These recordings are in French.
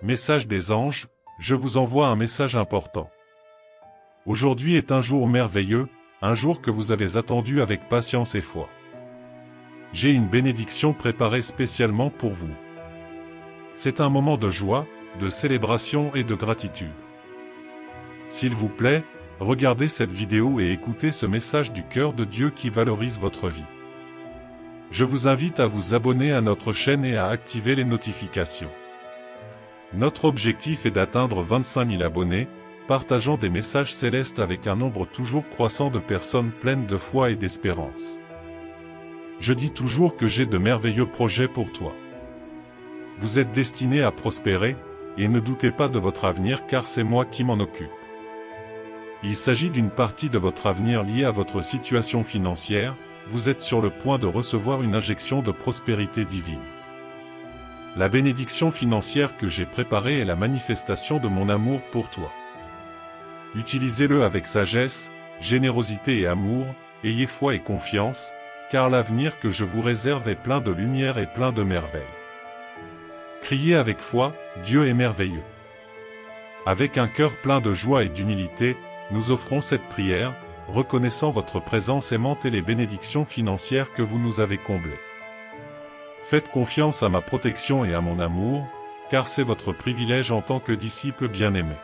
Message des anges, je vous envoie un message important. Aujourd'hui est un jour merveilleux, un jour que vous avez attendu avec patience et foi. J'ai une bénédiction préparée spécialement pour vous. C'est un moment de joie, de célébration et de gratitude. S'il vous plaît, regardez cette vidéo et écoutez ce message du cœur de Dieu qui valorise votre vie. Je vous invite à vous abonner à notre chaîne et à activer les notifications. Notre objectif est d'atteindre 25 000 abonnés, partageant des messages célestes avec un nombre toujours croissant de personnes pleines de foi et d'espérance. Je dis toujours que j'ai de merveilleux projets pour toi. Vous êtes destiné à prospérer, et ne doutez pas de votre avenir car c'est moi qui m'en occupe. Il s'agit d'une partie de votre avenir liée à votre situation financière, vous êtes sur le point de recevoir une injection de prospérité divine. La bénédiction financière que j'ai préparée est la manifestation de mon amour pour toi. Utilisez-le avec sagesse, générosité et amour, ayez foi et confiance, car l'avenir que je vous réserve est plein de lumière et plein de merveilles. Criez avec foi, Dieu est merveilleux. Avec un cœur plein de joie et d'humilité, nous offrons cette prière, reconnaissant votre présence aimante et les bénédictions financières que vous nous avez comblées. Faites confiance à ma protection et à mon amour, car c'est votre privilège en tant que disciple bien-aimé.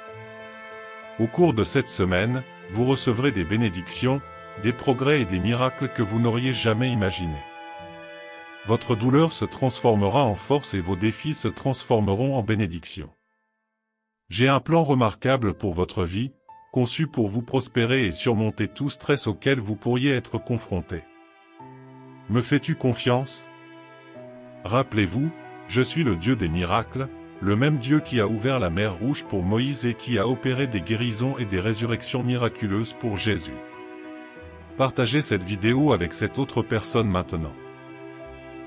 Au cours de cette semaine, vous recevrez des bénédictions, des progrès et des miracles que vous n'auriez jamais imaginés. Votre douleur se transformera en force et vos défis se transformeront en bénédictions. J'ai un plan remarquable pour votre vie, conçu pour vous prospérer et surmonter tout stress auquel vous pourriez être confronté. Me fais-tu confiance ? Rappelez-vous, je suis le Dieu des miracles, le même Dieu qui a ouvert la mer Rouge pour Moïse et qui a opéré des guérisons et des résurrections miraculeuses pour Jésus. Partagez cette vidéo avec cette autre personne maintenant.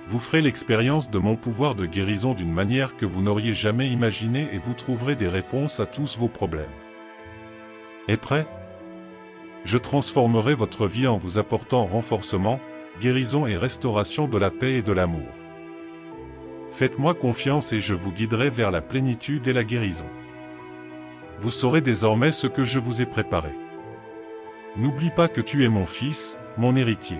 Vous ferez l'expérience de mon pouvoir de guérison d'une manière que vous n'auriez jamais imaginée et vous trouverez des réponses à tous vos problèmes. Est prêt ? Je transformerai votre vie en vous apportant renforcement, guérison et restauration de la paix et de l'amour. Faites-moi confiance et je vous guiderai vers la plénitude et la guérison. Vous saurez désormais ce que je vous ai préparé. N'oublie pas que tu es mon fils, mon héritier.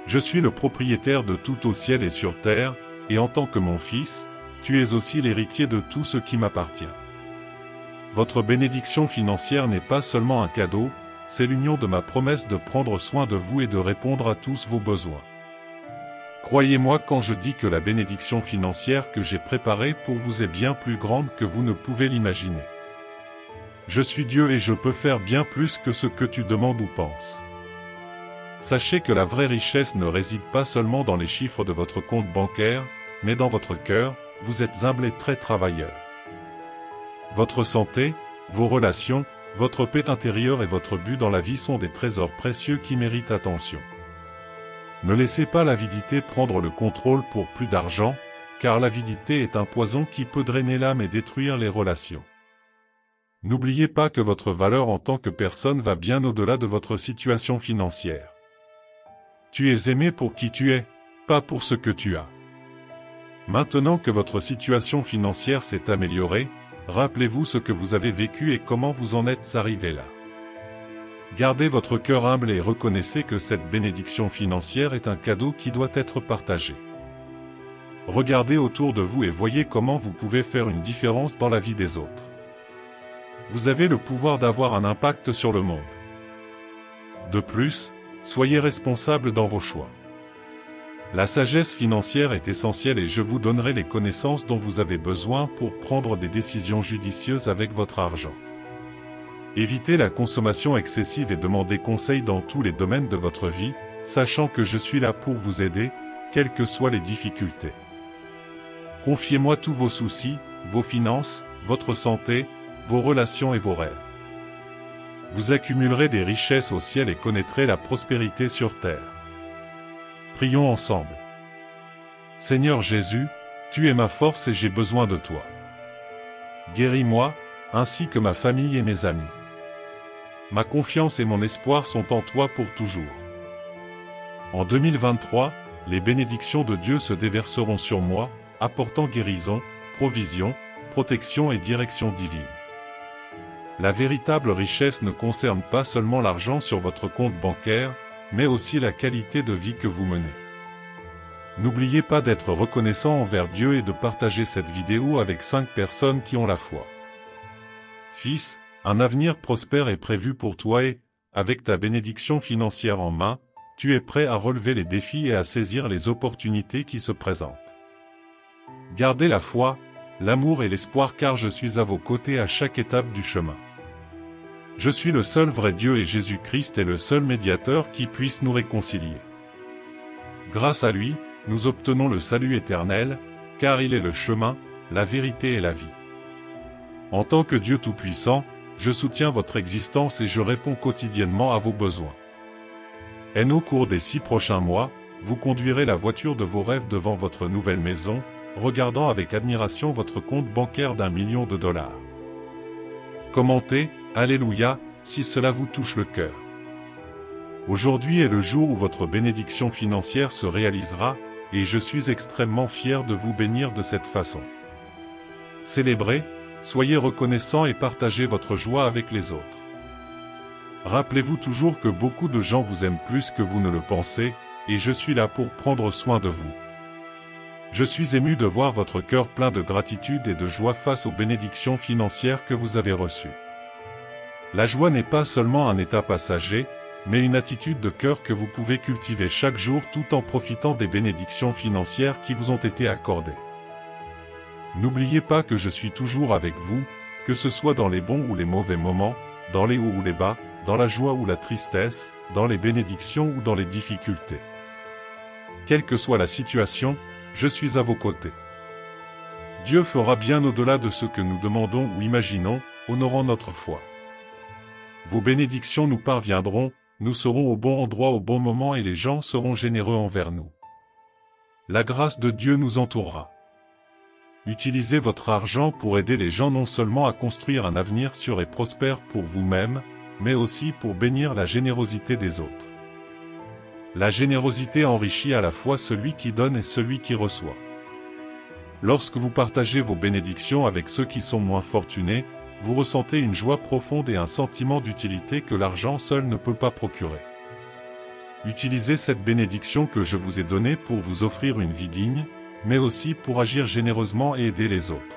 Je suis le propriétaire de tout au ciel et sur terre, et en tant que mon fils, tu es aussi l'héritier de tout ce qui m'appartient. Votre bénédiction financière n'est pas seulement un cadeau, c'est l'union de ma promesse de prendre soin de vous et de répondre à tous vos besoins. Croyez-moi quand je dis que la bénédiction financière que j'ai préparée pour vous est bien plus grande que vous ne pouvez l'imaginer. Je suis Dieu et je peux faire bien plus que ce que tu demandes ou penses. Sachez que la vraie richesse ne réside pas seulement dans les chiffres de votre compte bancaire, mais dans votre cœur, vous êtes humble et très travailleur. Votre santé, vos relations, votre paix intérieure et votre but dans la vie sont des trésors précieux qui méritent attention. Ne laissez pas l'avidité prendre le contrôle pour plus d'argent, car l'avidité est un poison qui peut drainer l'âme et détruire les relations. N'oubliez pas que votre valeur en tant que personne va bien au-delà de votre situation financière. Tu es aimé pour qui tu es, pas pour ce que tu as. Maintenant que votre situation financière s'est améliorée, rappelez-vous ce que vous avez vécu et comment vous en êtes arrivé là. Gardez votre cœur humble et reconnaissez que cette bénédiction financière est un cadeau qui doit être partagé. Regardez autour de vous et voyez comment vous pouvez faire une différence dans la vie des autres. Vous avez le pouvoir d'avoir un impact sur le monde. De plus, soyez responsable dans vos choix. La sagesse financière est essentielle et je vous donnerai les connaissances dont vous avez besoin pour prendre des décisions judicieuses avec votre argent. Évitez la consommation excessive et demandez conseil dans tous les domaines de votre vie, sachant que je suis là pour vous aider, quelles que soient les difficultés. Confiez-moi tous vos soucis, vos finances, votre santé, vos relations et vos rêves. Vous accumulerez des richesses au ciel et connaîtrez la prospérité sur terre. Prions ensemble. Seigneur Jésus, tu es ma force et j'ai besoin de toi. Guéris-moi, ainsi que ma famille et mes amis. Ma confiance et mon espoir sont en toi pour toujours. En 2023, les bénédictions de Dieu se déverseront sur moi, apportant guérison, provision, protection et direction divine. La véritable richesse ne concerne pas seulement l'argent sur votre compte bancaire, mais aussi la qualité de vie que vous menez. N'oubliez pas d'être reconnaissant envers Dieu et de partager cette vidéo avec 5 personnes qui ont la foi. Fils, un avenir prospère est prévu pour toi et, avec ta bénédiction financière en main, tu es prêt à relever les défis et à saisir les opportunités qui se présentent. Gardez la foi, l'amour et l'espoir car je suis à vos côtés à chaque étape du chemin. Je suis le seul vrai Dieu et Jésus-Christ est le seul médiateur qui puisse nous réconcilier. Grâce à lui, nous obtenons le salut éternel, car il est le chemin, la vérité et la vie. En tant que Dieu Tout-Puissant, je soutiens votre existence et je réponds quotidiennement à vos besoins. Et au cours des 6 prochains mois, vous conduirez la voiture de vos rêves devant votre nouvelle maison, regardant avec admiration votre compte bancaire d'1 million de dollars. Commentez, Alléluia, si cela vous touche le cœur. Aujourd'hui est le jour où votre bénédiction financière se réalisera, et je suis extrêmement fier de vous bénir de cette façon. Célébrez, soyez reconnaissants et partagez votre joie avec les autres. Rappelez-vous toujours que beaucoup de gens vous aiment plus que vous ne le pensez, et je suis là pour prendre soin de vous. Je suis ému de voir votre cœur plein de gratitude et de joie face aux bénédictions financières que vous avez reçues. La joie n'est pas seulement un état passager, mais une attitude de cœur que vous pouvez cultiver chaque jour tout en profitant des bénédictions financières qui vous ont été accordées. N'oubliez pas que je suis toujours avec vous, que ce soit dans les bons ou les mauvais moments, dans les hauts ou les bas, dans la joie ou la tristesse, dans les bénédictions ou dans les difficultés. Quelle que soit la situation, je suis à vos côtés. Dieu fera bien au-delà de ce que nous demandons ou imaginons, honorant notre foi. Vos bénédictions nous parviendront, nous serons au bon endroit au bon moment et les gens seront généreux envers nous. La grâce de Dieu nous entourera. Utilisez votre argent pour aider les gens non seulement à construire un avenir sûr et prospère pour vous-même, mais aussi pour bénir la générosité des autres. La générosité enrichit à la fois celui qui donne et celui qui reçoit. Lorsque vous partagez vos bénédictions avec ceux qui sont moins fortunés, vous ressentez une joie profonde et un sentiment d'utilité que l'argent seul ne peut pas procurer. Utilisez cette bénédiction que je vous ai donnée pour vous offrir une vie digne, mais aussi pour agir généreusement et aider les autres.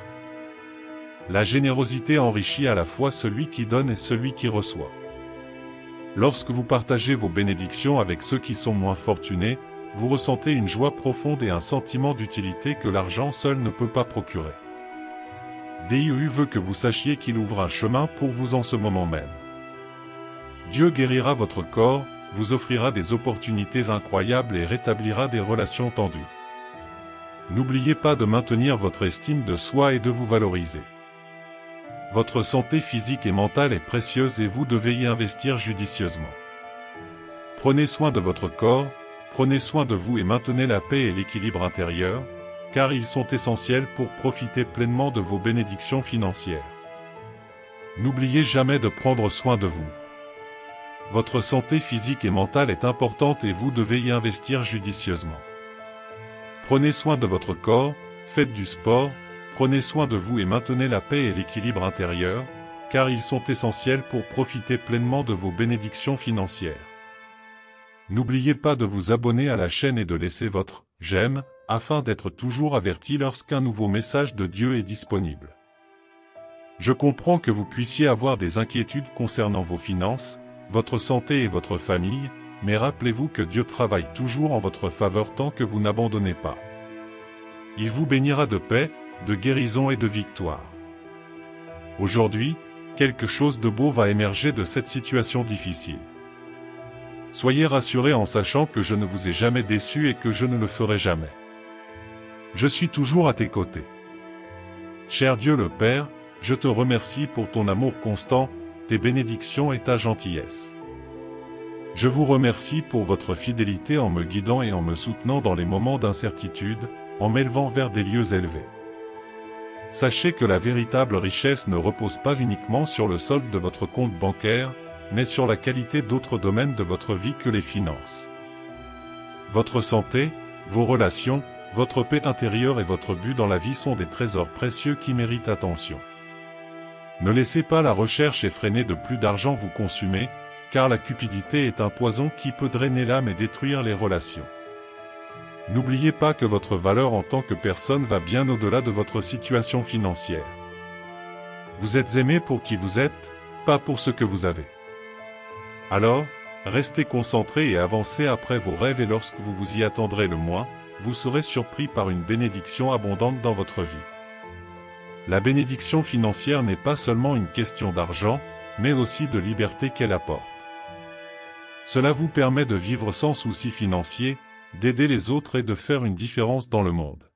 La générosité enrichit à la fois celui qui donne et celui qui reçoit. Lorsque vous partagez vos bénédictions avec ceux qui sont moins fortunés, vous ressentez une joie profonde et un sentiment d'utilité que l'argent seul ne peut pas procurer. Dieu veut que vous sachiez qu'il ouvre un chemin pour vous en ce moment même. Dieu guérira votre corps, vous offrira des opportunités incroyables et rétablira des relations tendues. N'oubliez pas de maintenir votre estime de soi et de vous valoriser. Votre santé physique et mentale est précieuse et vous devez y investir judicieusement. Prenez soin de votre corps, prenez soin de vous et maintenez la paix et l'équilibre intérieur, car ils sont essentiels pour profiter pleinement de vos bénédictions financières. N'oubliez jamais de prendre soin de vous. Votre santé physique et mentale est importante et vous devez y investir judicieusement. Prenez soin de votre corps, faites du sport, prenez soin de vous et maintenez la paix et l'équilibre intérieur, car ils sont essentiels pour profiter pleinement de vos bénédictions financières. N'oubliez pas de vous abonner à la chaîne et de laisser votre « j'aime » afin d'être toujours averti lorsqu'un nouveau message de Dieu est disponible. Je comprends que vous puissiez avoir des inquiétudes concernant vos finances, votre santé et votre famille, mais rappelez-vous que Dieu travaille toujours en votre faveur tant que vous n'abandonnez pas. Il vous bénira de paix, de guérison et de victoire. Aujourd'hui, quelque chose de beau va émerger de cette situation difficile. Soyez rassurés en sachant que je ne vous ai jamais déçu et que je ne le ferai jamais. Je suis toujours à tes côtés. Cher Dieu le Père, je te remercie pour ton amour constant, tes bénédictions et ta gentillesse. Je vous remercie pour votre fidélité en me guidant et en me soutenant dans les moments d'incertitude, en m'élevant vers des lieux élevés. Sachez que la véritable richesse ne repose pas uniquement sur le solde de votre compte bancaire, mais sur la qualité d'autres domaines de votre vie que les finances. Votre santé, vos relations, Votre paix intérieure et votre but dans la vie sont des trésors précieux qui méritent attention. Ne laissez pas la recherche effrénée de plus d'argent vous consumer, car la cupidité est un poison qui peut drainer l'âme et détruire les relations. N'oubliez pas que votre valeur en tant que personne va bien au-delà de votre situation financière. Vous êtes aimé pour qui vous êtes, pas pour ce que vous avez. Alors, restez concentré et avancez après vos rêves et lorsque vous vous y attendrez le moins, vous serez surpris par une bénédiction abondante dans votre vie. La bénédiction financière n'est pas seulement une question d'argent, mais aussi de liberté qu'elle apporte. Cela vous permet de vivre sans souci financier, d'aider les autres et de faire une différence dans le monde.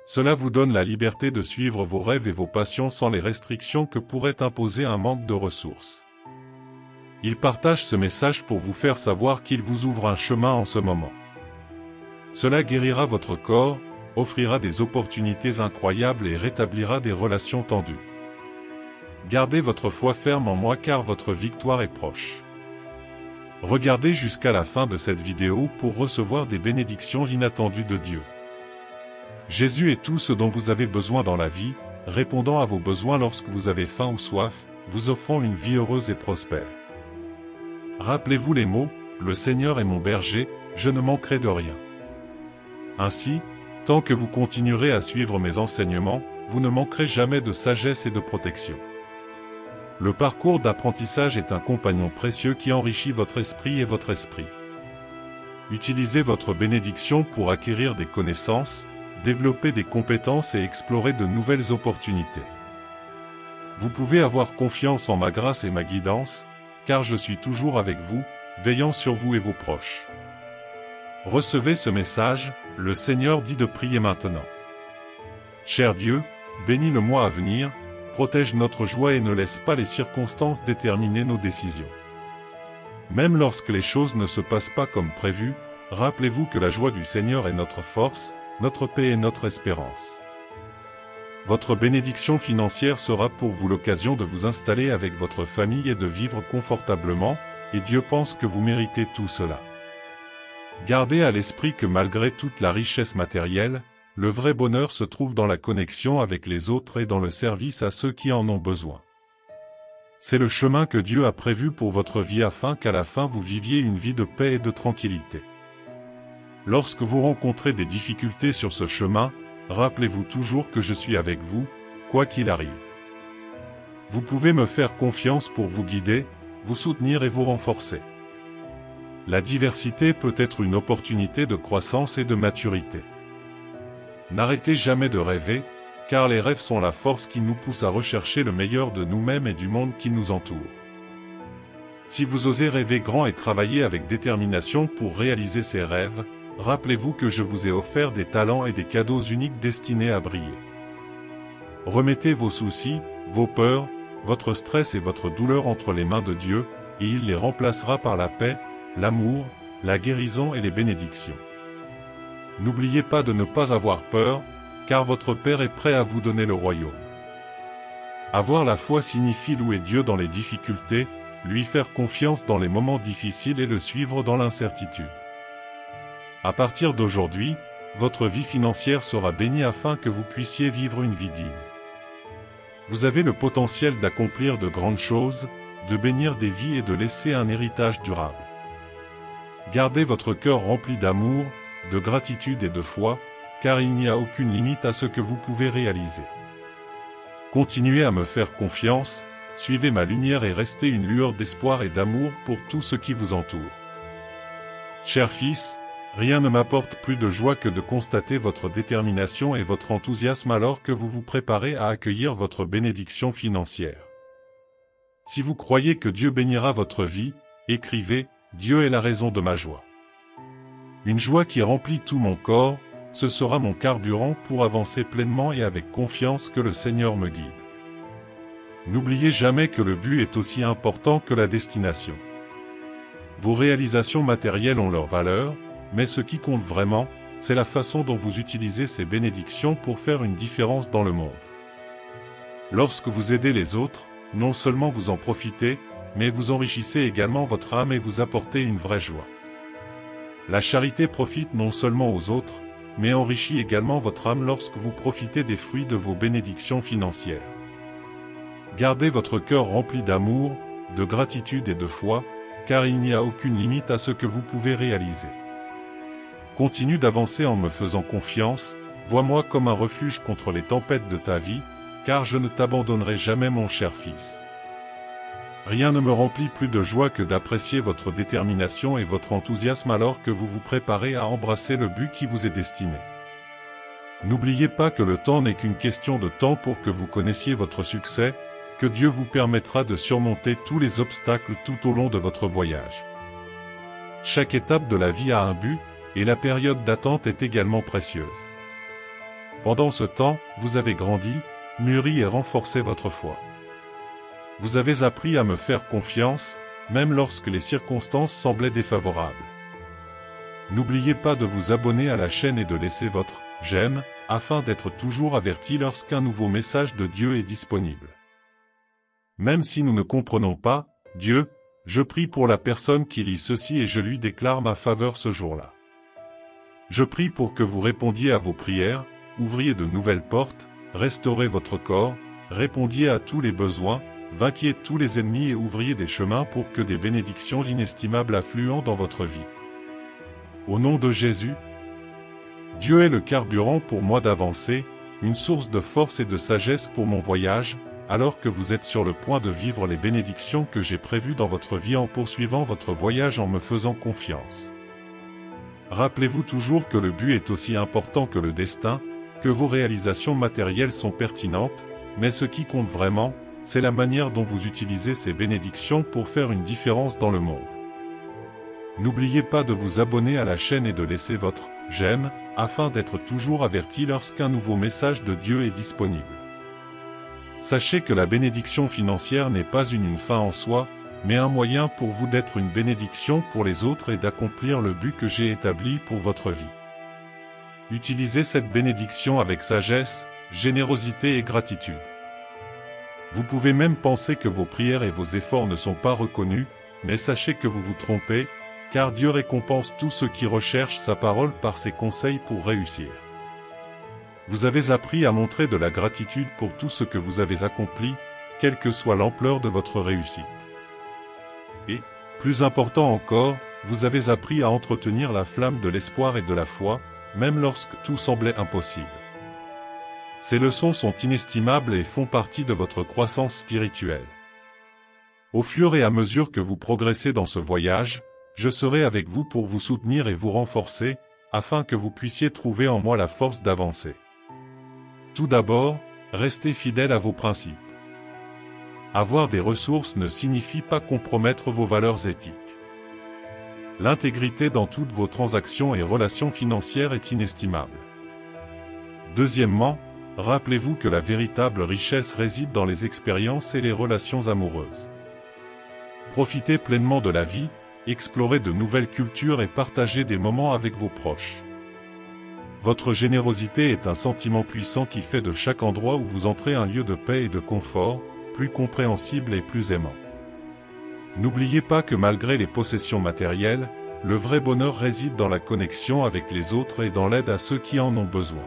Cela vous donne la liberté de suivre vos rêves et vos passions sans les restrictions que pourrait imposer un manque de ressources. Il partage ce message pour vous faire savoir qu'il vous ouvre un chemin en ce moment. Cela guérira votre corps, offrira des opportunités incroyables et rétablira des relations tendues. Gardez votre foi ferme en moi car votre victoire est proche. Regardez jusqu'à la fin de cette vidéo pour recevoir des bénédictions inattendues de Dieu. Jésus est tout ce dont vous avez besoin dans la vie, répondant à vos besoins lorsque vous avez faim ou soif, vous offrant une vie heureuse et prospère. Rappelez-vous les mots, « Le Seigneur est mon berger, je ne manquerai de rien ». Ainsi, tant que vous continuerez à suivre mes enseignements, vous ne manquerez jamais de sagesse et de protection. Le parcours d'apprentissage est un compagnon précieux qui enrichit votre esprit et votre esprit. Utilisez votre bénédiction pour acquérir des connaissances, développer des compétences et explorer de nouvelles opportunités. Vous pouvez avoir confiance en ma grâce et ma guidance, car je suis toujours avec vous, veillant sur vous et vos proches. Recevez ce message, le Seigneur dit de prier maintenant. Cher Dieu, bénis le mois à venir, protège notre joie et ne laisse pas les circonstances déterminer nos décisions. Même lorsque les choses ne se passent pas comme prévu, rappelez-vous que la joie du Seigneur est notre force, notre paix et notre espérance. Votre bénédiction financière sera pour vous l'occasion de vous installer avec votre famille et de vivre confortablement, et Dieu pense que vous méritez tout cela. Gardez à l'esprit que malgré toute la richesse matérielle, le vrai bonheur se trouve dans la connexion avec les autres et dans le service à ceux qui en ont besoin. C'est le chemin que Dieu a prévu pour votre vie afin qu'à la fin vous viviez une vie de paix et de tranquillité. Lorsque vous rencontrez des difficultés sur ce chemin, rappelez-vous toujours que je suis avec vous, quoi qu'il arrive. Vous pouvez me faire confiance pour vous guider, vous soutenir et vous renforcer. La diversité peut être une opportunité de croissance et de maturité. N'arrêtez jamais de rêver, car les rêves sont la force qui nous pousse à rechercher le meilleur de nous-mêmes et du monde qui nous entoure. Si vous osez rêver grand et travailler avec détermination pour réaliser ces rêves, rappelez-vous que je vous ai offert des talents et des cadeaux uniques destinés à briller. Remettez vos soucis, vos peurs, votre stress et votre douleur entre les mains de Dieu, et il les remplacera par la paix, l'amour, la guérison et les bénédictions. N'oubliez pas de ne pas avoir peur, car votre Père est prêt à vous donner le royaume. Avoir la foi signifie louer Dieu dans les difficultés, lui faire confiance dans les moments difficiles et le suivre dans l'incertitude. À partir d'aujourd'hui, votre vie financière sera bénie afin que vous puissiez vivre une vie digne. Vous avez le potentiel d'accomplir de grandes choses, de bénir des vies et de laisser un héritage durable. Gardez votre cœur rempli d'amour, de gratitude et de foi, car il n'y a aucune limite à ce que vous pouvez réaliser. Continuez à me faire confiance, suivez ma lumière et restez une lueur d'espoir et d'amour pour tout ce qui vous entoure. Cher fils, rien ne m'apporte plus de joie que de constater votre détermination et votre enthousiasme alors que vous vous préparez à accueillir votre bénédiction financière. Si vous croyez que Dieu bénira votre vie, écrivez « Dieu est la raison de ma joie ». Une joie qui remplit tout mon corps, ce sera mon carburant pour avancer pleinement et avec confiance que le Seigneur me guide. N'oubliez jamais que le but est aussi important que la destination. Vos réalisations matérielles ont leur valeur, mais ce qui compte vraiment, c'est la façon dont vous utilisez ces bénédictions pour faire une différence dans le monde. Lorsque vous aidez les autres, non seulement vous en profitez, mais vous enrichissez également votre âme et vous apportez une vraie joie. La charité profite non seulement aux autres, mais enrichit également votre âme lorsque vous profitez des fruits de vos bénédictions financières. Gardez votre cœur rempli d'amour, de gratitude et de foi, car il n'y a aucune limite à ce que vous pouvez réaliser. Continue d'avancer en me faisant confiance, vois-moi comme un refuge contre les tempêtes de ta vie, car je ne t'abandonnerai jamais mon cher fils. Rien ne me remplit plus de joie que d'apprécier votre détermination et votre enthousiasme alors que vous vous préparez à embrasser le but qui vous est destiné. N'oubliez pas que le temps n'est qu'une question de temps pour que vous connaissiez votre succès, que Dieu vous permettra de surmonter tous les obstacles tout au long de votre voyage. Chaque étape de la vie a un but, et la période d'attente est également précieuse. Pendant ce temps, vous avez grandi, mûri et renforcé votre foi. Vous avez appris à me faire confiance, même lorsque les circonstances semblaient défavorables. N'oubliez pas de vous abonner à la chaîne et de laisser votre « j'aime » afin d'être toujours averti lorsqu'un nouveau message de Dieu est disponible. Même si nous ne comprenons pas, Dieu, je prie pour la personne qui lit ceci et je lui déclare ma faveur ce jour-là. Je prie pour que vous répondiez à vos prières, ouvriez de nouvelles portes, restaurez votre corps, répondiez à tous les besoins, vainquiez tous les ennemis et ouvriez des chemins pour que des bénédictions inestimables affluent dans votre vie. Au nom de Jésus, Dieu est le carburant pour moi d'avancer, une source de force et de sagesse pour mon voyage, alors que vous êtes sur le point de vivre les bénédictions que j'ai prévues dans votre vie en poursuivant votre voyage en me faisant confiance. Rappelez-vous toujours que le but est aussi important que le destin, que vos réalisations matérielles sont pertinentes, mais ce qui compte vraiment, c'est la manière dont vous utilisez ces bénédictions pour faire une différence dans le monde. N'oubliez pas de vous abonner à la chaîne et de laisser votre « j'aime » afin d'être toujours averti lorsqu'un nouveau message de Dieu est disponible. Sachez que la bénédiction financière n'est pas une fin en soi, mais un moyen pour vous d'être une bénédiction pour les autres et d'accomplir le but que j'ai établi pour votre vie. Utilisez cette bénédiction avec sagesse, générosité et gratitude. Vous pouvez même penser que vos prières et vos efforts ne sont pas reconnus, mais sachez que vous vous trompez, car Dieu récompense tous ceux qui recherchent sa parole par ses conseils pour réussir. Vous avez appris à montrer de la gratitude pour tout ce que vous avez accompli, quelle que soit l'ampleur de votre réussite. Et, plus important encore, vous avez appris à entretenir la flamme de l'espoir et de la foi, même lorsque tout semblait impossible. Ces leçons sont inestimables et font partie de votre croissance spirituelle. Au fur et à mesure que vous progressez dans ce voyage, je serai avec vous pour vous soutenir et vous renforcer, afin que vous puissiez trouver en moi la force d'avancer. Tout d'abord, restez fidèle à vos principes. Avoir des ressources ne signifie pas compromettre vos valeurs éthiques. L'intégrité dans toutes vos transactions et relations financières est inestimable. Deuxièmement, rappelez-vous que la véritable richesse réside dans les expériences et les relations amoureuses. Profitez pleinement de la vie, explorez de nouvelles cultures et partagez des moments avec vos proches. Votre générosité est un sentiment puissant qui fait de chaque endroit où vous entrez un lieu de paix et de confort, plus compréhensible et plus aimant. N'oubliez pas que malgré les possessions matérielles, le vrai bonheur réside dans la connexion avec les autres et dans l'aide à ceux qui en ont besoin.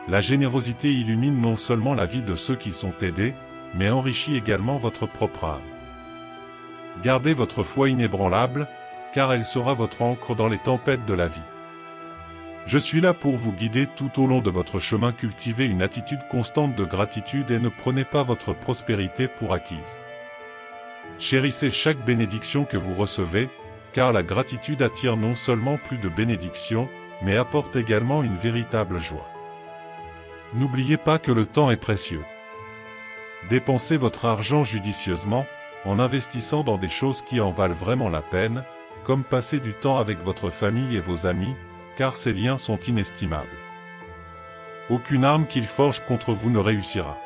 La générosité illumine non seulement la vie de ceux qui sont aidés, mais enrichit également votre propre âme. Gardez votre foi inébranlable, car elle sera votre ancre dans les tempêtes de la vie. Je suis là pour vous guider tout au long de votre chemin. Cultivez une attitude constante de gratitude et ne prenez pas votre prospérité pour acquise. Chérissez chaque bénédiction que vous recevez, car la gratitude attire non seulement plus de bénédictions, mais apporte également une véritable joie. N'oubliez pas que le temps est précieux. Dépensez votre argent judicieusement, en investissant dans des choses qui en valent vraiment la peine, comme passer du temps avec votre famille et vos amis, car ces liens sont inestimables. Aucune arme qu'il forge contre vous ne réussira.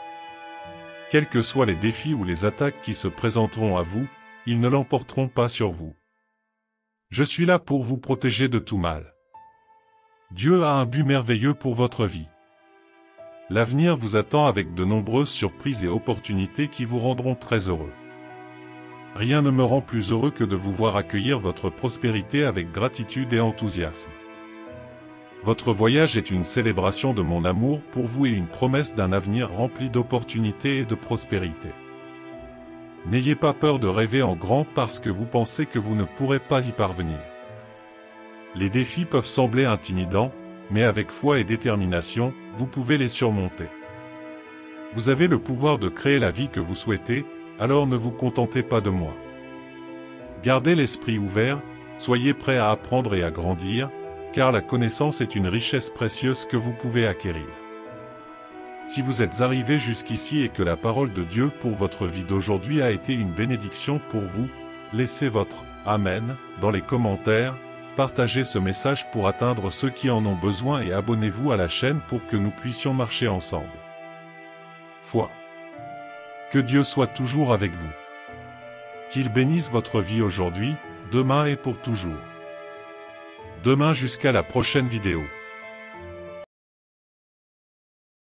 Quels que soient les défis ou les attaques qui se présenteront à vous, ils ne l'emporteront pas sur vous. Je suis là pour vous protéger de tout mal. Dieu a un but merveilleux pour votre vie. L'avenir vous attend avec de nombreuses surprises et opportunités qui vous rendront très heureux. Rien ne me rend plus heureux que de vous voir accueillir votre prospérité avec gratitude et enthousiasme. Votre voyage est une célébration de mon amour pour vous et une promesse d'un avenir rempli d'opportunités et de prospérité. N'ayez pas peur de rêver en grand parce que vous pensez que vous ne pourrez pas y parvenir. Les défis peuvent sembler intimidants, mais avec foi et détermination, vous pouvez les surmonter. Vous avez le pouvoir de créer la vie que vous souhaitez, alors ne vous contentez pas de moi. Gardez l'esprit ouvert, soyez prêts à apprendre et à grandir, car la connaissance est une richesse précieuse que vous pouvez acquérir. Si vous êtes arrivé jusqu'ici et que la parole de Dieu pour votre vie d'aujourd'hui a été une bénédiction pour vous, laissez votre « Amen » dans les commentaires, partagez ce message pour atteindre ceux qui en ont besoin et abonnez-vous à la chaîne pour que nous puissions marcher ensemble. Foi. Que Dieu soit toujours avec vous. Qu'il bénisse votre vie aujourd'hui, demain et pour toujours. Demain jusqu'à la prochaine vidéo.